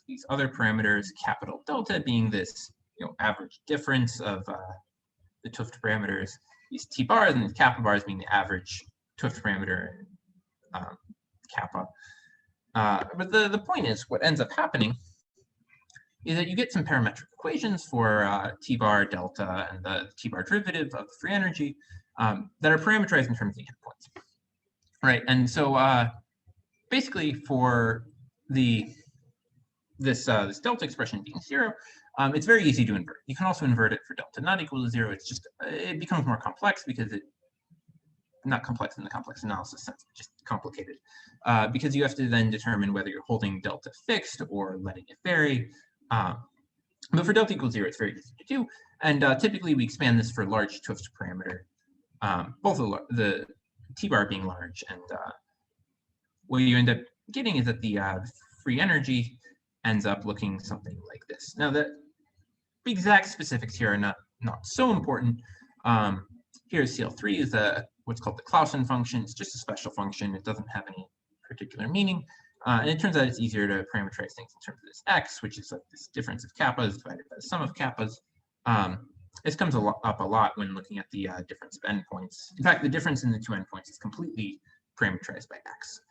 these other parameters, capital delta being this average difference of the 't Hooft parameters, these T bars and these kappa bars being the average 't Hooft parameter kappa. But the point is, what ends up happening is that you get some parametric equations for T bar delta and the T bar derivative of the free energy that are parameterized in terms of the endpoints. Right, and so basically for this delta expression being 0, it's very easy to invert. You can also invert it for delta not equal to 0. It's just, it becomes more complex because not complex in the complex analysis sense, but just complicated. Because you have to then determine whether you're holding delta fixed or letting it vary. But for delta equals 0, it's very easy to do. And typically we expand this for large 't Hooft parameter, both the T bar being large, and what you end up getting is that the free energy ends up looking something like this. Now, the exact specifics here are not so important. Here, CL3 is what's called the Clausen function. It's just a special function. It doesn't have any particular meaning. And it turns out it's easier to parameterize things in terms of this x, which is like this difference of kappas divided by the sum of kappas. This comes up a lot when looking at the difference of endpoints. In fact, the difference in the two endpoints is completely parameterized by x.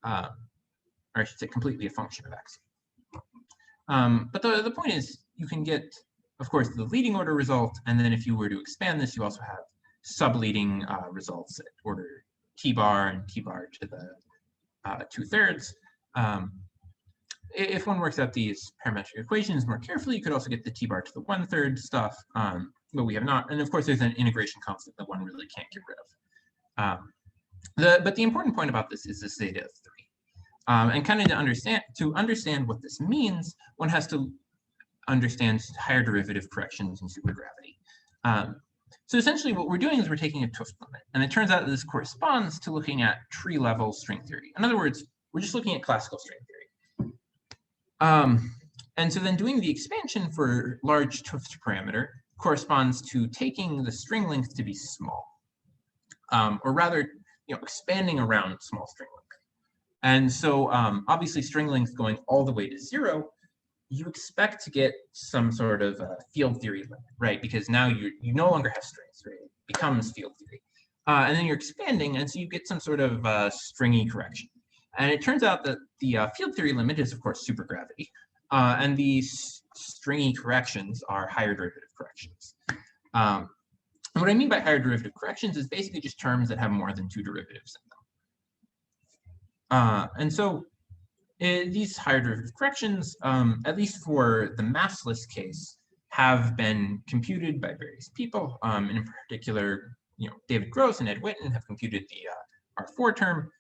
Or I should say completely a function of x. But the point is, you can get, of course, the leading order result, and then if you were to expand this, you also have subleading results at order T bar and T bar to the 2/3. If one works out these parametric equations more carefully, you could also get the T bar to the 1/3 stuff, but we have not. And of course, there's an integration constant that one really can't get rid of. But the important point about this is this zeta of 3. And kind of to understand what this means, one has to understand higher derivative corrections in supergravity. So essentially what we're doing is we're taking a 't Hooft limit, and it turns out that this corresponds to looking at tree-level string theory. In other words, we're just looking at classical string theory. And so then doing the expansion for large 't Hooft parameter corresponds to taking the string length to be small, or rather, expanding around small string length. And so obviously string length going all the way to 0, you expect to get some sort of field theory limit, right? Because now you no longer have strings, right? It becomes field theory. And then you're expanding, and so you get some sort of stringy correction. And it turns out that the field theory limit is, of course, supergravity. And these stringy corrections are higher derivative corrections. And what I mean by higher derivative corrections is basically just terms that have more than 2 derivatives in them. And so these higher derivative corrections, at least for the massless case, have been computed by various people. In particular, David Gross and Ed Witten have computed the R4 term,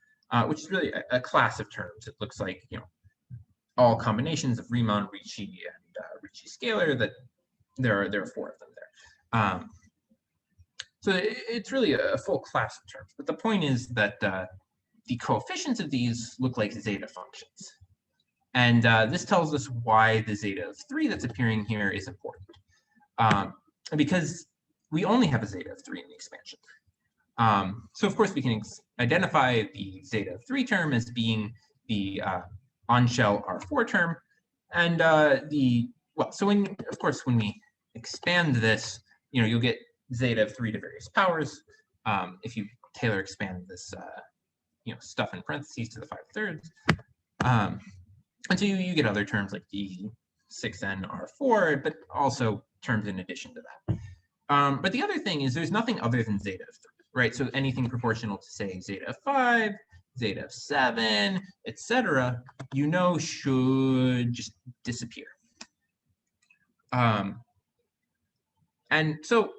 which is really a class of terms. It looks like all combinations of Riemann, Ricci, and Ricci scalar. That there are 4 of them there. So it's really a full class of terms. But the point is that the coefficients of these look like zeta functions. And this tells us why the zeta of 3 that's appearing here is important. Because we only have a zeta of 3 in the expansion. So of course we can identify the zeta of 3 term as being the on-shell R4 term. And so of course when we expand this, you'll get zeta of 3 to various powers. If you Taylor expand this stuff in parentheses to the 5/3. And so you get other terms like D6n R4, but also terms in addition to that. But the other thing is there's nothing other than zeta of 3, right? So anything proportional to, say, zeta of 5, zeta of 7, etc., should just disappear. And so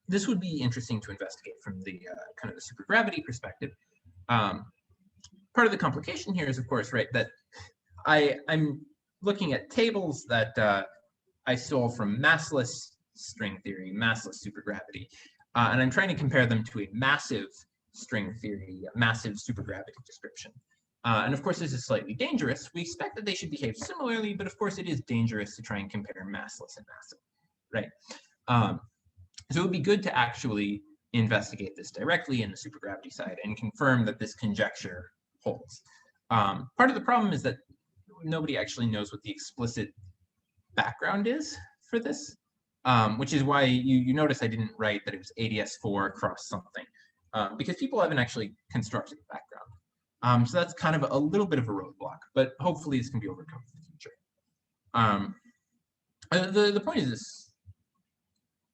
this would be interesting to investigate from the kind of the supergravity perspective. Part of the complication here is, of course, right, that I'm looking at tables that I stole from massless string theory, massless supergravity, and I'm trying to compare them to a massive string theory, a massive supergravity description. And of course, this is slightly dangerous. We expect that they should behave similarly, but of course, it is dangerous to try and compare massless and massive, right? So it would be good to actually investigate this directly in the supergravity side and confirm that this conjecture holds. Part of the problem is that nobody actually knows what the explicit background is for this, which is why you notice I didn't write that it was ADS4 cross something, because people haven't actually constructed the background. So that's kind of a little bit of a roadblock, but hopefully this can be overcome in the future. The point is this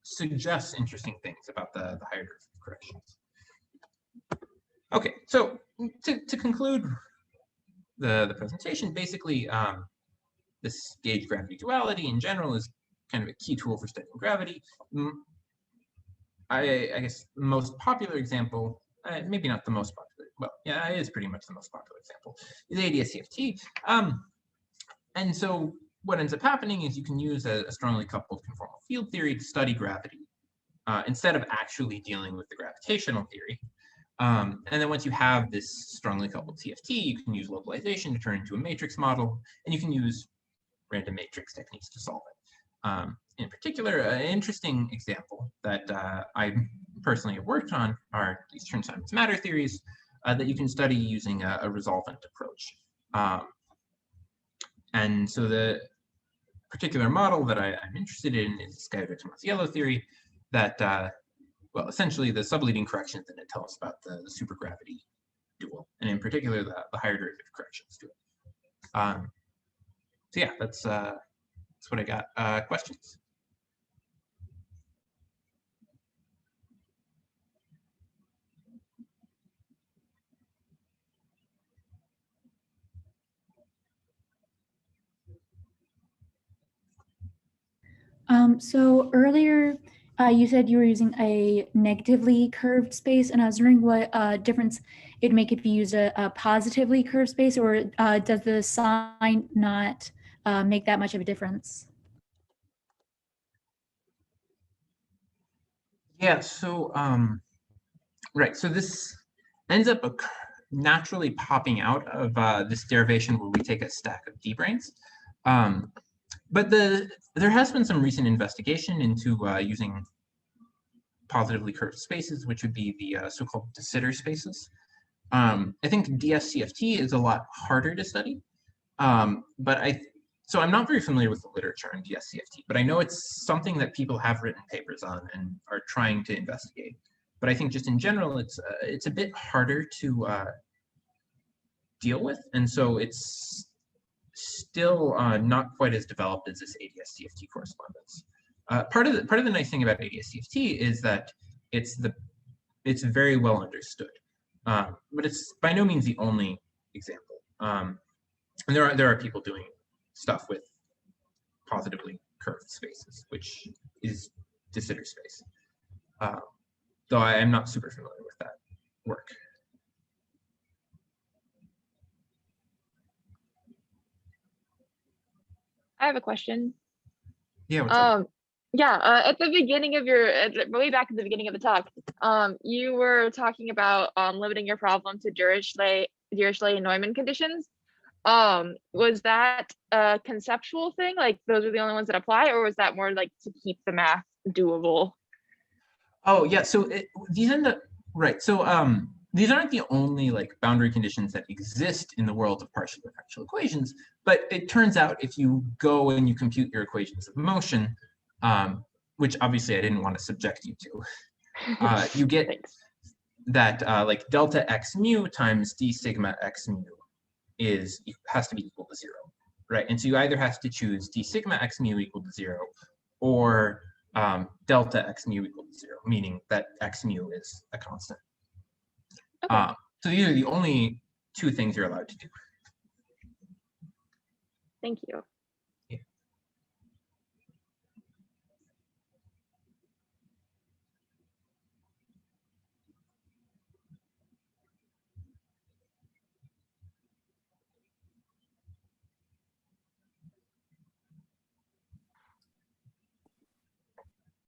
suggests interesting things about the higher derivative corrections. Okay, so to conclude the presentation, basically this gauge gravity duality in general is kind of a key tool for studying gravity. I guess the most popular example, maybe not the most popular, well, yeah, it is pretty much the most popular example, is ADS-CFT. And so what ends up happening is you can use a strongly coupled conformal field theory to study gravity instead of actually dealing with the gravitational theory. And then once you have this strongly coupled CFT, you can use localization to turn into a matrix model, and you can use random matrix techniques to solve it. In particular, an interesting example that I personally have worked on are these Chern-Simons-matter theories that you can study using a resolvent approach. And so the particular model that I'm interested in is Gaiotto-Tomasiello theory that, well, essentially the subleading corrections that it tell us about the supergravity dual, and in particular the higher derivative corrections to it. So yeah, that's what I got. Questions? So earlier you said you were using a negatively curved space, and I was wondering what difference it'd make if you use a positively curved space, or does the sign not make that much of a difference? Yeah, so right, so this ends up naturally popping out of this derivation where we take a stack of d-branes. But there has been some recent investigation into using positively curved spaces, which would be the so-called de Sitter spaces. I think DSCFT is a lot harder to study, so I'm not very familiar with the literature on DSCFT, but I know it's something that people have written papers on and are trying to investigate. But I think just in general, it's a bit harder to deal with, and so it's still not quite as developed as this ADS-CFT correspondence. Part of the nice thing about ADS-CFT is that it's very well understood, but it's by no means the only example. And there are people doing stuff with positively curved spaces, which is de Sitter space. Though I am not super familiar with that work. I have a question. Yeah, what's up? At the beginning of way back at the beginning of the talk, you were talking about limiting your problem to Dirichlet-Neumann conditions. Was that a conceptual thing, like those are the only ones that apply, or was that more like to keep the math doable? Oh yeah, so these end up right. So these aren't the only like boundary conditions that exist in the world of partial differential equations, but it turns out if you go and you compute your equations of motion, which obviously I didn't want to subject you to, you get that like delta x mu times d sigma x mu has to be equal to 0, right? And so you either have to choose d sigma x mu equal to 0 or delta x mu equal to 0, meaning that x mu is a constant. Okay. So these are the only two things you're allowed to do. Thank you.